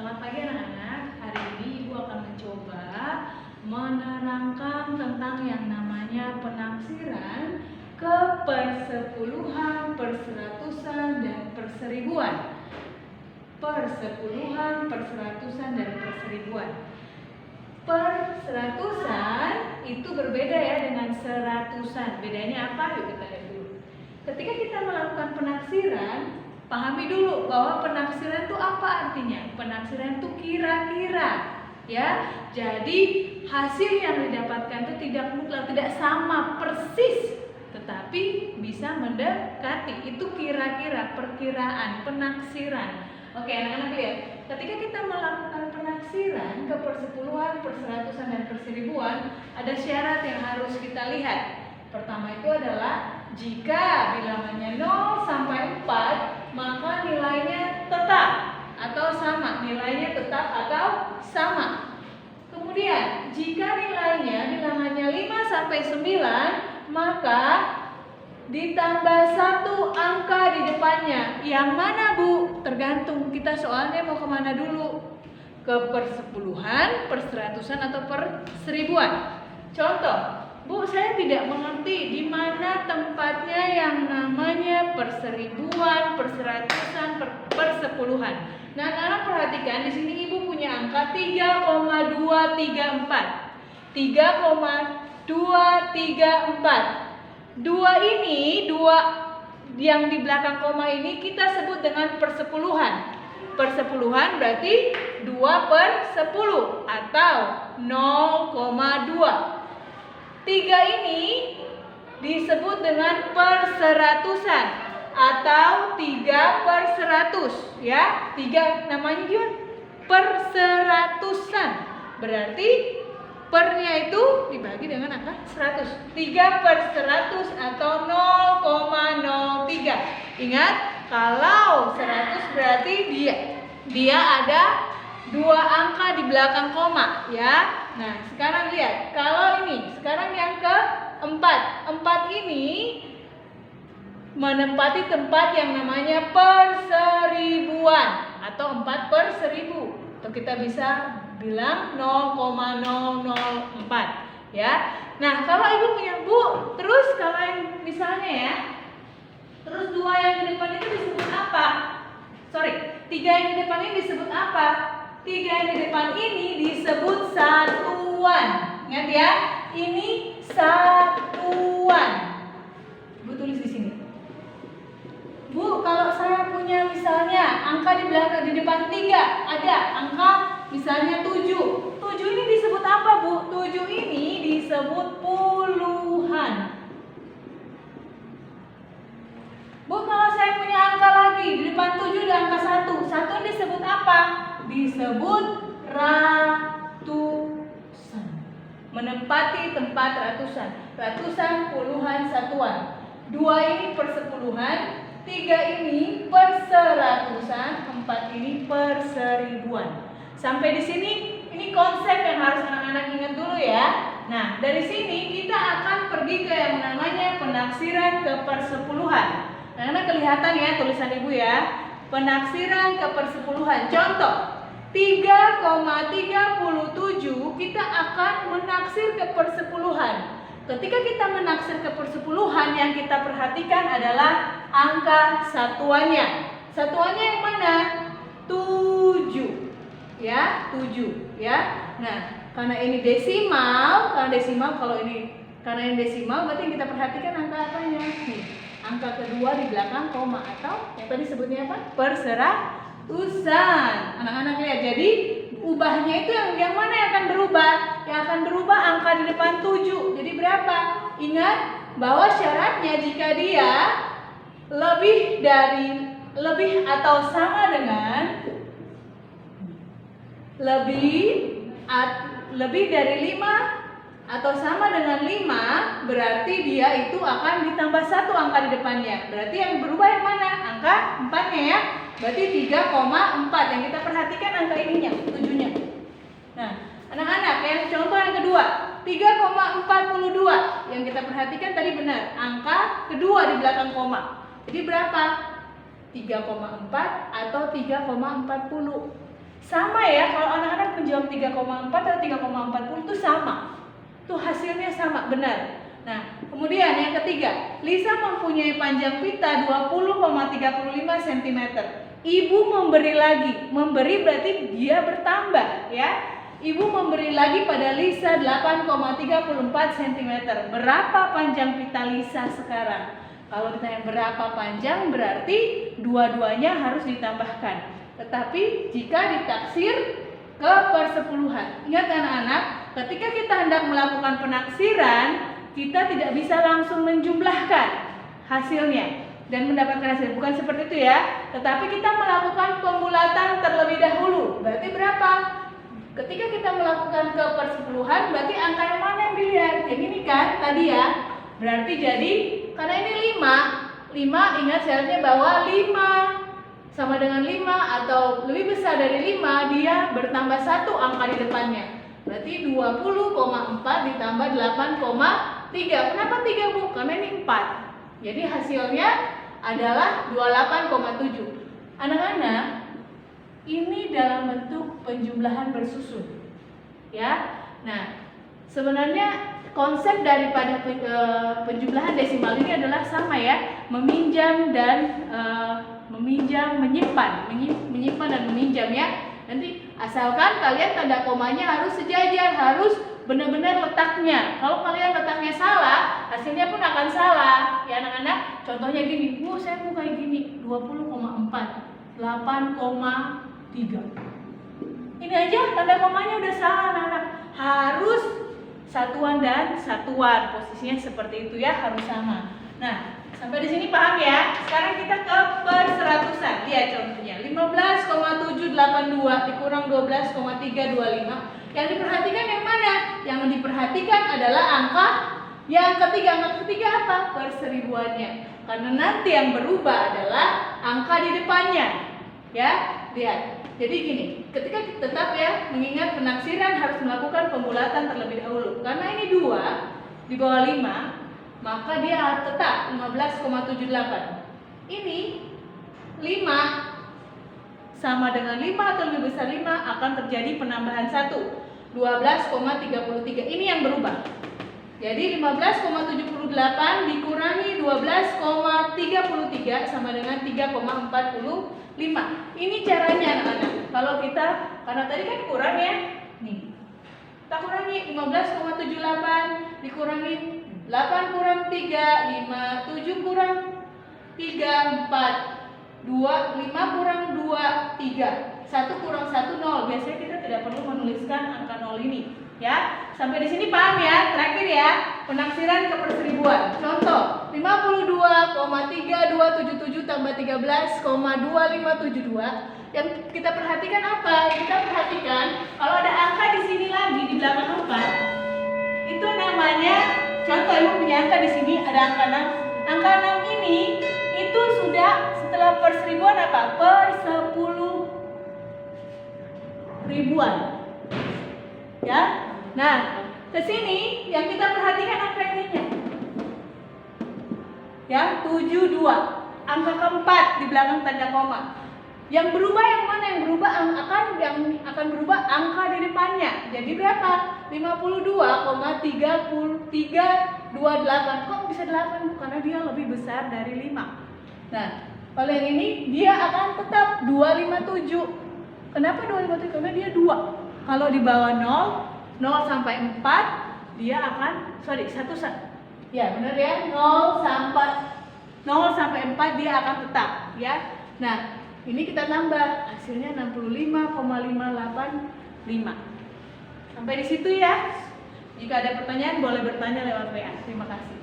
Selamat pagi anak-anak. Hari ini Ibu akan mencoba menerangkan tentang yang namanya penafsiran ke persepuluhan, perseratusan, dan perseribuan. Persepuluhan, perseratusan, dan perseribuan. Perseratusan itu berbeda ya dengan seratusan. Bedanya apa? Yuk kita lihat dulu. Ketika kita melakukan penafsiran, pahami dulu bahwa penafsiran itu apa artinya? Penafsiran itu kira-kira, ya. Jadi hasil yang didapatkan itu tidak mutlak, tidak sama persis, tetapi bisa mendekati. Itu kira-kira, perkiraan, penafsiran. Oke, anak-anak lihat. Ketika kita melakukan penafsiran ke persepuluhan, perseratusan, dan perseribuan, ada syarat yang harus kita lihat. Pertama itu adalah jika bilangannya 0 sampai 4, maka nilainya tetap atau sama. Nilainya tetap atau sama. Kemudian, jika nilainya bilangannya 5 sampai 9, maka ditambah 1 angka di depannya. Yang mana, Bu? Tergantung kita soalnya mau kemana dulu. Ke persepuluhan, perseratusan, atau perseribuan. Contoh, Bu, saya tidak mengerti di mana tempatnya yang namanya perseribuan, perseratusan, persepuluhan. Nah, anak-anak perhatikan di sini Ibu punya angka 3,234. 3,234. Dua yang di belakang koma ini kita sebut dengan persepuluhan. Persepuluhan berarti 2/10 atau 0,2. 3 ini disebut dengan perseratusan atau 3/100, ya. 3 namanya juga perseratusan. Berarti pernya itu dibagi dengan angka 100. 3/100 atau 0,03. Ingat, kalau 100 berarti dia ada 2 angka di belakang koma, ya. Nah, sekarang lihat, kalau ini, sekarang yang keempat. 4 ini menempati tempat yang namanya perseribuan atau 4/1000. Atau kita bisa bilang 0,004, ya. Nah, kalau Ibu punya, Bu, terus kalau yang misalnya ya, terus 2 yang di depan itu disebut apa? 3 yang di depan ini disebut apa? 3 yang di depan ini disebut satuan. Ingat ya, ini satuan. Bu tulis di sini. Bu, kalau saya punya misalnya angka di belakang, di depan 3 ada angka misalnya 7. 7 ini disebut apa, Bu? 7 ini disebut puluhan. Bu, kalau saya punya angka lagi di depan 7 ada angka 1. 1 ini disebut apa? Disebut ratusan. Menempati tempat ratusan. Ratusan, puluhan, satuan. 2 ini persepuluhan, 3 ini perseratusan, 4 ini perseribuan. Sampai di sini ini konsep yang harus anak-anak ingat dulu ya. Nah, dari sini kita akan pergi ke yang namanya penafsiran ke persepuluhan. Anak-anak kelihatan ya tulisan Ibu ya. Penafsiran ke persepuluhan. Contoh, 3,37 kita akan menaksir ke persepuluhan. Ketika kita menaksir ke persepuluhan, yang kita perhatikan adalah angka satuannya. Satuannya yang mana? 7. Ya, 7 ya. Nah, karena ini desimal, karena ini desimal berarti yang kita perhatikan angka apanya? Nih, angka kedua di belakang koma atau yang tadi sebutnya apa? Perseratusan. Anak-anak lihat, jadi ubahnya itu yang mana yang akan berubah? Yang akan berubah angka di depan 7. Jadi berapa? Ingat bahwa syaratnya jika dia lebih atau sama dengan lebih dari 5 atau sama dengan 5, berarti dia itu akan ditambah 1 angka di depannya. Berarti yang berubah yang mana? Angka 4-nya ya. Berarti 3,4. Yang kita perhatikan angka ininya, 7-nya. Nah, anak-anak, yang contoh yang kedua, 3,42. Yang kita perhatikan tadi benar, angka kedua di belakang koma. Jadi berapa? 3,4 atau 3,40. Sama ya, kalau anak-anak menjawab 3,4 atau 3,40 itu sama. Tuh hasilnya sama, benar. Nah, kemudian yang ketiga, Lisa mempunyai panjang pita 20,35 cm. Ibu memberi lagi, memberi berarti dia bertambah ya. Ibu memberi lagi pada Lisa 8,34 cm. Berapa panjang pita Lisa sekarang? Kalau ditanya berapa panjang berarti dua-duanya harus ditambahkan. Tetapi jika ditaksir ke persepuluhan, ingat anak-anak, ketika kita hendak melakukan penaksiran, kita tidak bisa langsung menjumlahkan hasilnya dan mendapatkan hasil. Bukan seperti itu ya, tetapi kita melakukan pembulatan terlebih dahulu. Berarti berapa? Ketika kita melakukan ke persepuluhan, berarti angka yang mana yang dilihat? Yang ini kan tadi ya. Berarti jadi, karena ini 5 ingat syaratnya bahwa 5 sama dengan 5 atau lebih besar dari 5, dia bertambah 1 angka di depannya. Berarti 20,4 ditambah 8,3. Kenapa 3 Bu? Karena ini 4. Jadi hasilnya adalah 28,7. Anak-anak, ini dalam bentuk penjumlahan bersusun. Ya. Nah, sebenarnya konsep daripada penjumlahan desimal ini adalah sama ya, meminjam dan menyimpan dan meminjam ya. Nanti asalkan kalian tanda komanya harus sejajar, harus benar-benar letaknya. Kalau kalian letaknya salah, hasilnya pun akan salah. Ya anak-anak, contohnya gini, saya mau kayak gini, 20,4, 8,3. Ini aja tanda komanya udah salah anak-anak. Harus satuan dan satuan, posisinya seperti itu ya, harus sama. Nah, sampai di sini paham ya? Sekarang kita ke perseratusan. Lihat contohnya, 15,782 dikurang 12,325. Yang diperhatikan yang mana? Yang diperhatikan adalah angka yang ketiga. Angka ketiga apa? Perseribuannya. Karena nanti yang berubah adalah angka di depannya. Ya, lihat. Jadi gini, ketika kita tetap ya mengingat penaksiran harus melakukan pembulatan terlebih dahulu. Karena ini 2 di bawah 5, maka dia tetap 15,78. Ini 5 sama dengan 5 atau lebih besar 5 akan terjadi penambahan 1, 12,33. Ini yang berubah. Jadi 15,78 dikurangi 12,33 sama dengan 3,45. Ini caranya anak-anak. Kalau kita, karena tadi kan kurang ya, nih kita kurangi 15,78 dikurangi 8 kurang 3, 5, 7 kurang 3, 4, 2, 5 kurang 2, 3, 1 kurang 1, 0. Biasanya kita tidak perlu menuliskan angka 0 ini ya. Sampai di sini paham ya? Terakhir ya, penaksiran ke perseribuan. Contoh, 52,3277 tambah 13,2572. Yang kita perhatikan apa? Kita perhatikan kalau ada angka di sini lagi di belakang 4, itu namanya, contoh ibu punya angka di sini ada angka 6. Angka 6 ini itu sudah setelah perseribuan apa? Per 10 ribuan. Ya. Nah, ke sini yang kita perhatikan angka ininya. Ya, 72. Angka keempat di belakang tanda koma. Yang berubah yang mana? Yang berubah akan berubah angka di depannya. Jadi berapa? 52,3328. Kok bisa 8? Karena dia lebih besar dari 5. Nah, kalau yang ini dia akan tetap 257. Kenapa 257? Karena dia 2. Kalau di bawah 0 sampai 4 dia akan, 1. Ya, benar ya? 0 sampai 4 dia akan tetap ya. Nah, ini kita tambah, hasilnya 65,585. Sampai di situ ya. Jika ada pertanyaan boleh bertanya lewat WA. Terima kasih.